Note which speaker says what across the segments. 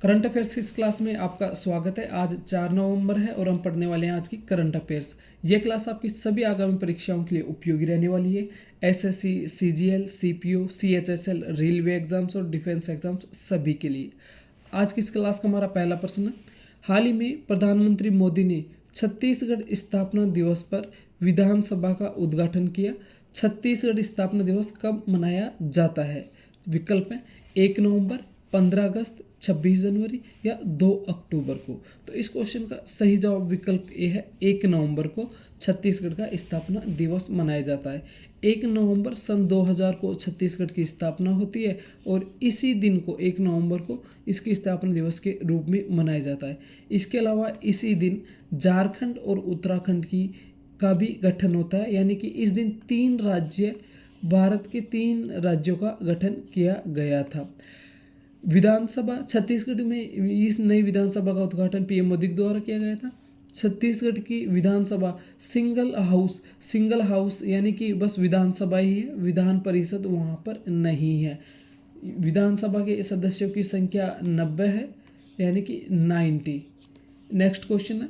Speaker 1: Current affairs की इस class में आपका स्वागत है। आज 4 नवंबर है और हम पढ़ने वाले हैं आज की करंट अफेयर्स। ये क्लास आपकी सभी आगामी परीक्षाओं के लिए उपयोगी रहने वाली है। SSC, CGL, CPO, CHSL, railway exams और डिफेंस एग्जाम्स सभी के लिए। आज की इस क्लास का हमारा पहला प्रश्न है, हाल ही में प्रधानमंत्री मोदी ने छत्तीसगढ़ स्थापना दिवस पर विधानसभा का उद्घाटन किया। छत्तीसगढ़ स्थापना दिवस कब मनाया जाता है? विकल्प है 1 नवंबर, 15 अगस्त, 26 जनवरी या 2 अक्टूबर को। तो इस क्वेश्चन का सही जवाब विकल्प ए है, 1 नवंबर को छत्तीसगढ़ का स्थापना दिवस मनाया जाता है। 1 नवंबर सन 2000 को छत्तीसगढ़ की स्थापना होती है और इसी दिन को 1 नवंबर को इसकी स्थापना दिवस के रूप में मनाया जाता है। इसके अलावा इसी दिन झारखंड और उत्तराखंड की का भी गठन होता है, यानी कि इस दिन 3 राज्य, भारत के 3 राज्यों का गठन किया गया था। विधानसभा छत्तीसगढ़ में इस नई विधानसभा का उद्घाटन पीएम मोदी द्वारा किया गया था। छत्तीसगढ़ की विधानसभा सिंगल हाउस यानी कि बस विधानसभा ही है, विधान परिषद वहाँ पर नहीं है। विधानसभा के सदस्यों की संख्या 90 है, यानी कि 90। नेक्स्ट क्वेश्चन है,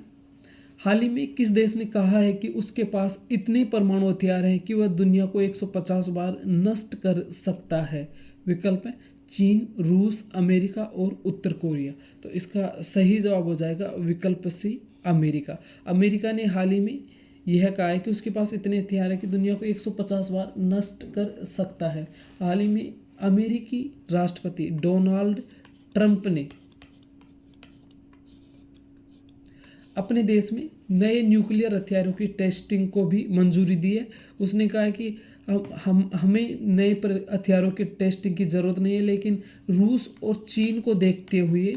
Speaker 1: हाल ही में किस देश ने कहा है कि उसके पास इतने परमाणु हथियार हैं कि वह दुनिया को 150 बार नष्ट कर सकता है? विकल्प है चीन, रूस, अमेरिका और उत्तर कोरिया। तो इसका सही जवाब हो जाएगा विकल्प सी, अमेरिका। अमेरिका ने हाल ही में यह कहा है कि उसके पास इतने हथियार हैं कि दुनिया को 150 बार नष्ट कर सकता है। हाल ही में अमेरिकी राष्ट्रपति डोनाल्ड ट्रंप ने अपने देश में नए न्यूक्लियर हथियारों की टेस्टिंग को भी मंजूरी दी है। उसने कहा है कि हमें नए हथियारों की टेस्टिंग की ज़रूरत नहीं है, लेकिन रूस और चीन को देखते हुए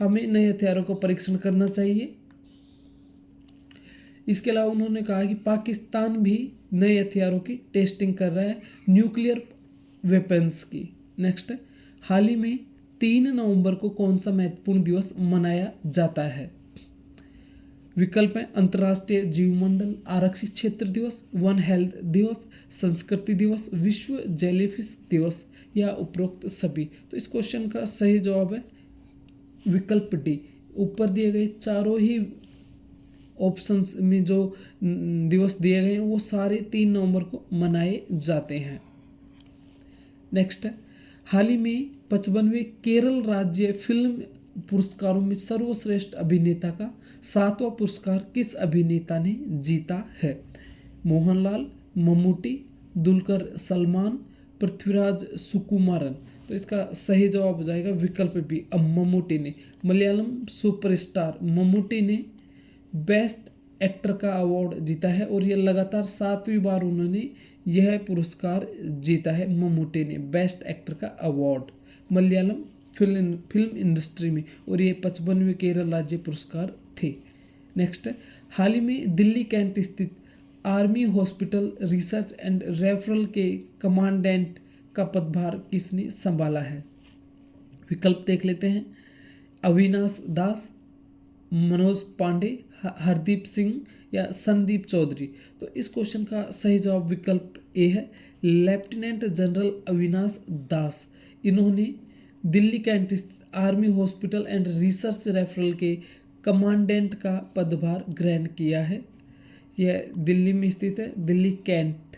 Speaker 1: हमें नए हथियारों का परीक्षण करना चाहिए। इसके अलावा उन्होंने कहा कि पाकिस्तान भी नए हथियारों की टेस्टिंग कर रहा है, न्यूक्लियर वेपन्स की। नेक्स्ट है, हाल ही में 3 नवंबर को कौन सा महत्वपूर्ण दिवस मनाया जाता है? विकल्प है अंतर्राष्ट्रीय जीवमंडल आरक्षित क्षेत्र दिवस, वन हेल्थ दिवस, संस्कृति दिवस, विश्व जेलीफिश दिवस या उपरोक्त सभी। तो इस क्वेश्चन का सही जवाब है विकल्प डी। ऊपर दिए गए चारों ही ऑप्शंस में जो दिवस दिए गए हैं वो सारे 3 नवंबर को मनाए जाते हैं। नेक्स्ट है, हाल ही में 55वें केरल राज्य फिल्म पुरस्कारों में सर्वश्रेष्ठ अभिनेता का 7वां पुरस्कार किस अभिनेता ने जीता है? मोहनलाल, मम्मूटी, दुलकर सलमान, पृथ्वीराज सुकुमारन। तो इसका सही जवाब हो जाएगा विकल्प बी, मम्मूटी ने। मलयालम सुपरस्टार मम्मूटी ने बेस्ट एक्टर का अवार्ड जीता है और यह लगातार 7वीं बार उन्होंने यह पुरस्कार जीता है। मम्मूटी ने बेस्ट एक्टर का अवार्ड मलयालम फिल्म इंडस्ट्री में, और ये 55वें केरल राज्य पुरस्कार थे। नेक्स्ट है, हाल ही में दिल्ली कैंट स्थित army hospital research and referral के कमांडेंट का पदभार किसने संभाला है? विकल्प देख लेते हैं, अविनाश दास, मनोज पांडे, हरदीप सिंह या संदीप चौधरी। तो इस क्वेश्चन का सही जवाब विकल्प ए है, लेफ्टिनेंट जनरल अविनाश दास। इन्होंने दिल्ली कैंट स्थित army hospital and research referral के कमांडेंट का पदभार ग्रहण किया है। यह दिल्ली में स्थित है, दिल्ली कैंट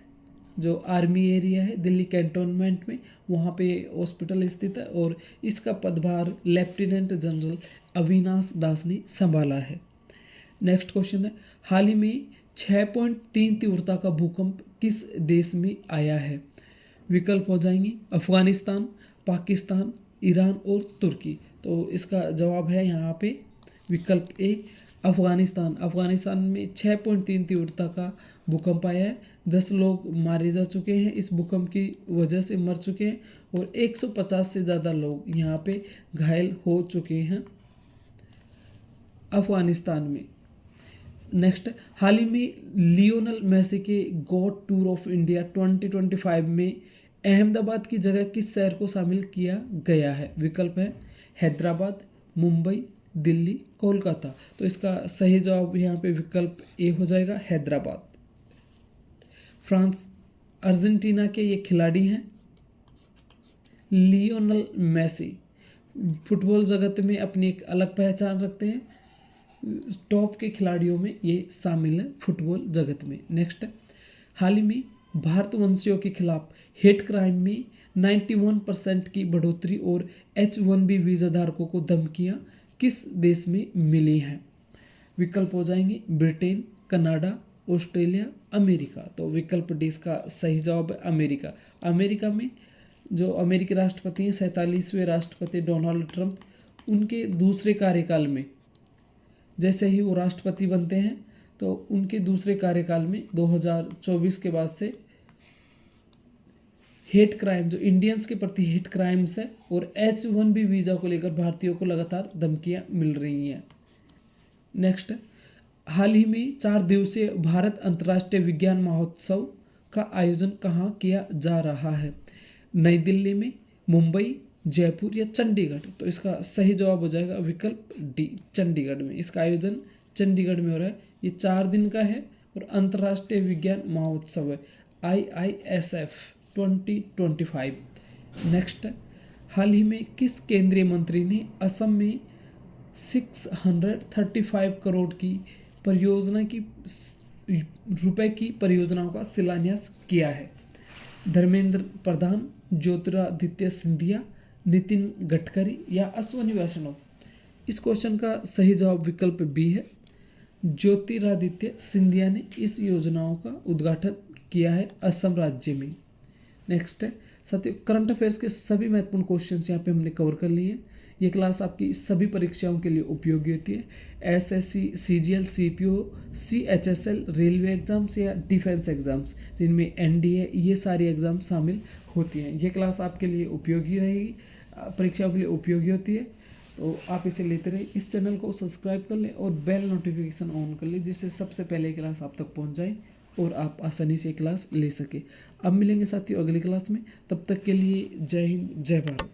Speaker 1: जो आर्मी एरिया है, दिल्ली कैंटोनमेंट में, वहाँ पे हॉस्पिटल स्थित है और इसका पदभार लेफ्टिनेंट जनरल अविनाश दास ने संभाला है। नेक्स्ट क्वेश्चन है, हाल ही में 6.3 तीव्रता का भूकंप किस देश में आया है? विकल्प हो जाएंगे अफगानिस्तान, पाकिस्तान, ईरान और तुर्की। तो इसका जवाब है यहाँ पे विकल्प ए, अफगानिस्तान। अफगानिस्तान में 6.3 तीव्रता का भूकंप आया है। 10 लोग मारे जा चुके हैं, इस भूकंप की वजह से मर चुके हैं और 150 से ज़्यादा लोग यहाँ पे घायल हो चुके हैं अफगानिस्तान में। नेक्स्ट, हाल ही में लियोनल मेसी के गॉट टूर ऑफ इंडिया 2025 में अहमदाबाद की जगह किस शहर को शामिल किया गया है? विकल्प है हैदराबाद, मुंबई, दिल्ली, कोलकाता। तो इसका सही जवाब यहाँ पे विकल्प ए हो जाएगा, हैदराबाद। फ्रांस अर्जेंटीना के ये खिलाड़ी हैं लियोनल मेसी। फुटबॉल जगत में अपनी एक अलग पहचान रखते हैं। टॉप के खिलाड़ियों में ये शामिल है फुटबॉल जगत में। नेक्स्ट, हाल ही में भारतवंशियों के खिलाफ हेट क्राइम में 91% की बढ़ोतरी और H1B वीज़ा धारकों को धमकियां किस देश में मिली हैं? विकल्प हो जाएंगे ब्रिटेन, कनाडा, ऑस्ट्रेलिया, अमेरिका। तो विकल्प डी इसका सही जवाब है अमेरिका। अमेरिका में जो अमेरिकी राष्ट्रपति हैं 47वें राष्ट्रपति डोनाल्ड ट्रंप, उनके दूसरे कार्यकाल में जैसे ही वो राष्ट्रपति बनते हैं तो उनके दूसरे कार्यकाल में 2024 के बाद से हेट क्राइम, जो इंडियंस के प्रति हेट क्राइम्स है और H1B वीज़ा को लेकर भारतीयों को लगातार धमकियां मिल रही हैं। नेक्स्ट, हाल ही में 4 दिवसीय भारत अंतर्राष्ट्रीय विज्ञान महोत्सव का आयोजन कहाँ किया जा रहा है? नई दिल्ली में, मुंबई, जयपुर या चंडीगढ़? तो इसका सही जवाब हो जाएगा विकल्प डी, चंडीगढ़ में। इसका आयोजन चंडीगढ़ में हो रहा है। ये 4 दिन का है और अंतर्राष्ट्रीय विज्ञान महोत्सव है, IISF 2025। नेक्स्ट, हाल ही में किस केंद्रीय मंत्री ने असम में 635 करोड़ की रुपए की परियोजनाओं का शिलान्यास किया है? धर्मेंद्र प्रधान, ज्योतिरादित्य सिंधिया, नितिन गडकरी या अश्वनी वैष्णव? इस क्वेश्चन का सही जवाब विकल्प बी है। ज्योतिरादित्य सिंधिया ने इस योजनाओं का उद्घाटन किया है असम राज्य में। नेक्स्ट है साथियों, करंट अफेयर्स के सभी महत्वपूर्ण क्वेश्चंस यहाँ पे हमने कवर कर लिए हैं। ये क्लास आपकी सभी परीक्षाओं के लिए उपयोगी होती है। SSC, CGL, CPO, CHSL, railway exams या डिफेंस एग्जाम्स जिनमें NDA, ये सारी एग्जाम शामिल होती हैं। ये क्लास आपके लिए उपयोगी रहेगी, परीक्षाओं के लिए उपयोगी होती है, तो आप इसे लेते रहिए। इस चैनल को सब्सक्राइब कर लें और बेल नोटिफिकेशन ऑन कर लें, जिससे सबसे पहले क्लास आप तक पहुँच जाए और आप आसानी से क्लास ले सके। अब मिलेंगे साथियों अगली क्लास में, तब तक के लिए जय हिंद, जय भारत।